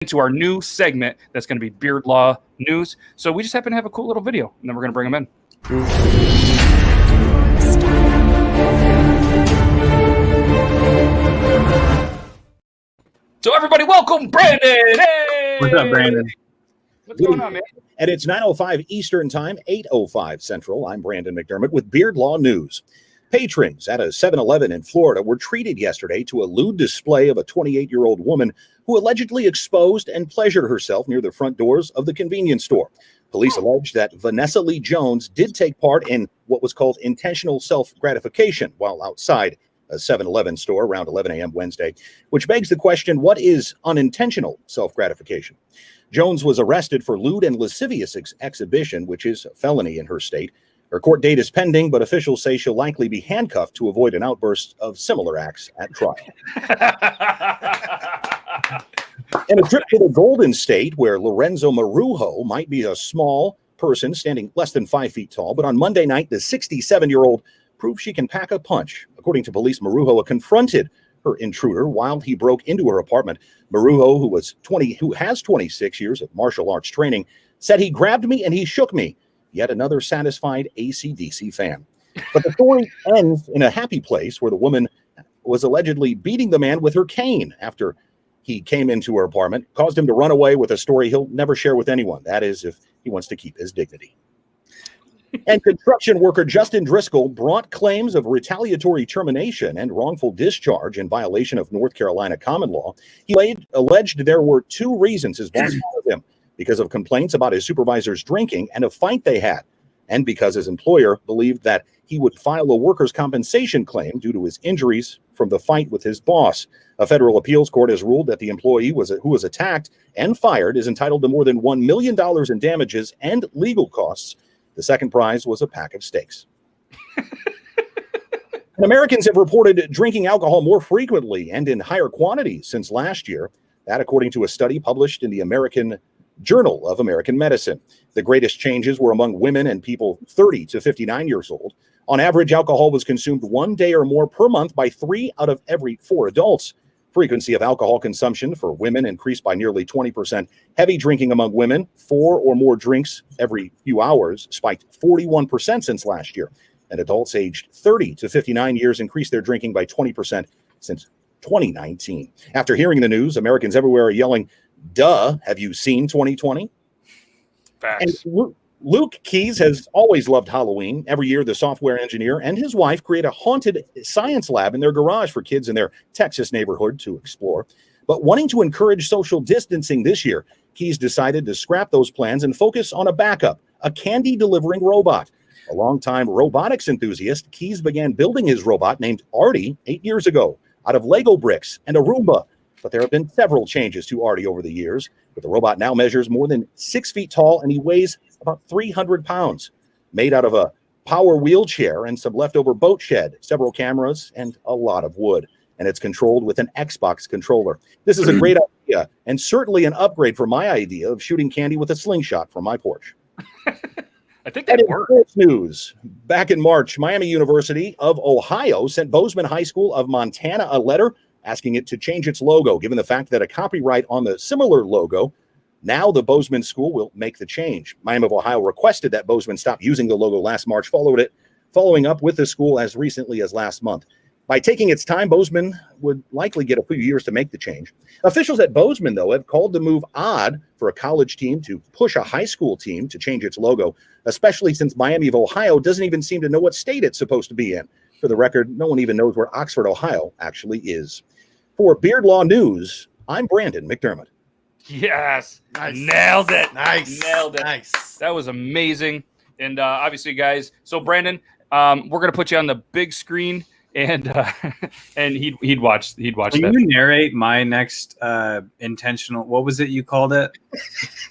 into our new segment that's going to be Beard Law News. So we just happen to have a cool little video, and then we're going to bring them in. So everybody, welcome Brandon. Hey! What's up, Brandon? What's going on, man? And it's 9:05 Eastern Time, 8:05 Central. I'm Brandon McDermott with Beard Law News. Patrons at a 7-Eleven in Florida were treated yesterday to a lewd display of a 28-year-old woman who allegedly exposed and pleasured herself near the front doors of the convenience store. Police allege that Vanessa Lee Jones did take part in what was called intentional self-gratification while outside a 7-Eleven store around 11 a.m. Wednesday, which begs the question, what is unintentional self-gratification? Jones was arrested for lewd and lascivious exhibition, which is a felony in her state. Her court date is pending, but officials say she'll likely be handcuffed to avoid an outburst of similar acts at trial. And a trip to the Golden State, where Lorenzo Marujo might be a small person standing less than 5 feet tall, but on Monday night, the 67-year-old proved she can pack a punch. According to police, Marujo confronted her intruder while he broke into her apartment. Marujo, who has 26 years of martial arts training, said he grabbed me and he shook me. Yet another satisfied AC/DC fan. But the story ends in a happy place where the woman was allegedly beating the man with her cane after he came into her apartment, caused him to run away with a story he'll never share with anyone. That is, if he wants to keep his dignity. And construction worker Justin Driscoll brought claims of retaliatory termination and wrongful discharge in violation of North Carolina common law. He alleged there were two reasons his boss fired him: because of complaints about his supervisor's drinking and a fight they had, and because his employer believed that he would file a workers' compensation claim due to his injuries from the fight with his boss. A federal appeals court has ruled that the employee who was attacked and fired is entitled to more than $1 million in damages and legal costs. The second prize was a pack of steaks. And Americans have reported drinking alcohol more frequently and in higher quantities since last year. That, according to a study published in the American Journal of American Medicine. The greatest changes were among women and people 30 to 59 years old. On average, alcohol was consumed 1 day or more per month by 3 out of every 4 adults. Frequency of alcohol consumption for women increased by nearly 20%. Heavy drinking among women, 4 or more drinks every few hours, spiked 41% since last year. And adults aged 30 to 59 years increased their drinking by 20% since 2019. After hearing the news, Americans everywhere are yelling, "Duh, have you seen 2020? Facts. And Luke Keys has always loved Halloween. Every year, the software engineer and his wife create a haunted science lab in their garage for kids in their Texas neighborhood to explore. But wanting to encourage social distancing this year, Keys decided to scrap those plans and focus on a backup, a candy-delivering robot. A longtime robotics enthusiast, Keys began building his robot named Artie 8 years ago out of Lego bricks and a Roomba. But there have been several changes to Artie over the years. But the robot now measures more than 6 feet tall and he weighs about 300 pounds. Made out of a power wheelchair and some leftover boat shed, several cameras, and a lot of wood. And it's controlled with an Xbox controller. This is a great idea and certainly an upgrade from my idea of shooting candy with a slingshot from my porch. I think that worked. Sports news. Back in March, Miami University of Ohio sent Bozeman High School of Montana a letter asking it to change its logo, given the fact that a copyright on the similar logo. Now the Bozeman school will make the change. Miami of Ohio requested that Bozeman stop using the logo last March, following up with the school as recently as last month. By taking its time, Bozeman would likely get a few years to make the change. Officials at Bozeman, though, have called the move odd for a college team to push a high school team to change its logo, especially since Miami of Ohio doesn't even seem to know what state it's supposed to be in. For the record, no one even knows where Oxford, Ohio actually is. For Beard Law News, I'm Brandon McDermott. Yes. Nice. Nailed it. Nice. Nailed it. Nice. That was amazing. And obviously, guys, so Brandon, we're going to put you on the big screen and he'd watch Can that. you narrate my next intentional, what was it you called it?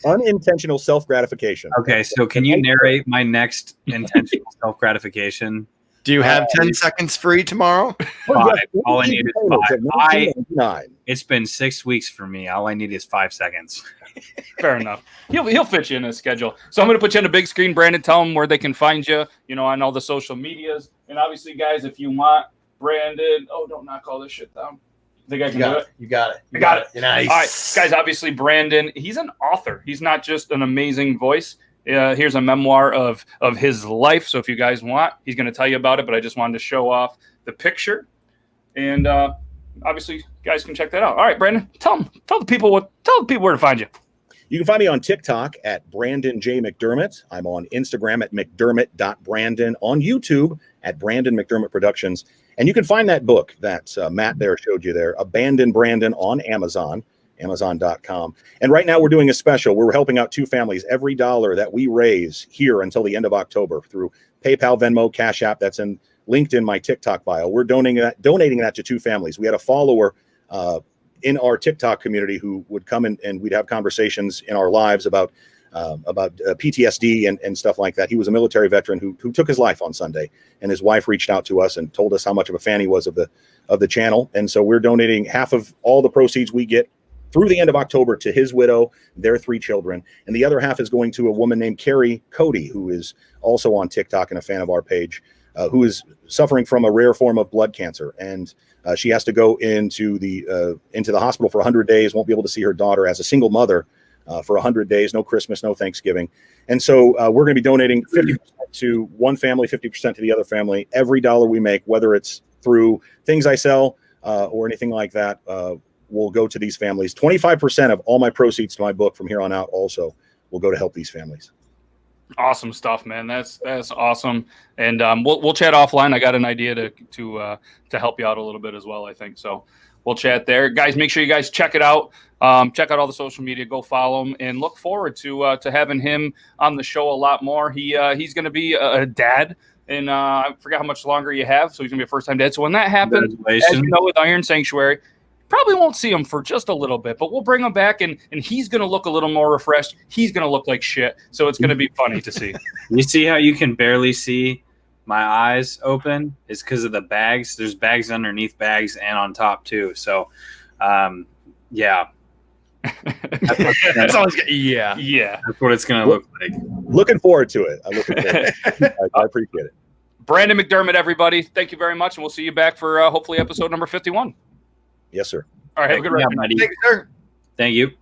Unintentional self-gratification. Okay, so can you narrate my next intentional self-gratification? Do you have 10 seconds free tomorrow? 5. All I need is 5. 9. It's been 6 weeks for me. All I need is 5 seconds. Fair enough. He'll fit you in his schedule. So I'm going to put you on the big screen, Brandon. Tell them where they can find you, on all the social medias. And obviously, guys, if you want Brandon, don't knock all this shit down. Think I can do it? You got it. I got it. Nice. All right, guys, obviously Brandon, he's an author. He's not just an amazing voice. Here's a memoir of his life. So if you guys want, he's going to tell you about it, but I just wanted to show off the picture. And obviously, you guys can check that out. All right, Brandon, tell the people where to find you. You can find me on TikTok at Brandon J. McDermott. I'm on Instagram at McDermott.Brandon, on YouTube at Brandon McDermott Productions. And you can find that book that Matt there showed you there, Abandon Brandon, on Amazon, Amazon.com. And right now we're doing a special. We're helping out 2 families. Every dollar that we raise here until the end of October through PayPal, Venmo, Cash App, that's linked in my TikTok bio. We're donating that to 2 families. We had a follower in our TikTok community who would come in and we'd have conversations in our lives about PTSD and stuff like that. He was a military veteran who took his life on Sunday, and his wife reached out to us and told us how much of a fan he was of the channel. And so we're donating half of all the proceeds we get through the end of October to his widow, their 3 children. And the other half is going to a woman named Carrie Cody, who is also on TikTok and a fan of our page, who is suffering from a rare form of blood cancer. And she has to go into the hospital for 100 days, won't be able to see her daughter as a single mother for 100 days, no Christmas, no Thanksgiving. And so we're going to be donating 50% to one family, 50% to the other family. Every dollar we make, whether it's through things I sell or anything like that, will go to these families. 25% of all my proceeds to my book from here on out also will go to help these families. Awesome stuff, man. That's awesome. And we'll chat offline. I got an idea to help you out a little bit as well, I think. So we'll chat there. Guys, make sure you guys check it out. Check out all the social media. Go follow him, and look forward to having him on the show a lot more. He's going to be a dad, and I forgot how much longer you have. So he's going to be a first-time dad. So when that happens, as you know, with Iron Sanctuary, probably won't see him for just a little bit, but we'll bring him back, and he's going to look a little more refreshed. He's going to look like shit, so it's going to be funny to see. You see how you can barely see my eyes open? It's because of the bags. There's bags underneath bags and on top too. So, yeah. That's always good. Yeah. That's what it's going to look like. Looking forward to it. I appreciate it. Brandon McDermott, everybody, thank you very much, and we'll see you back for hopefully episode number 51. Yes, sir. All right, have a good rest. Thank you, sir. Thank you.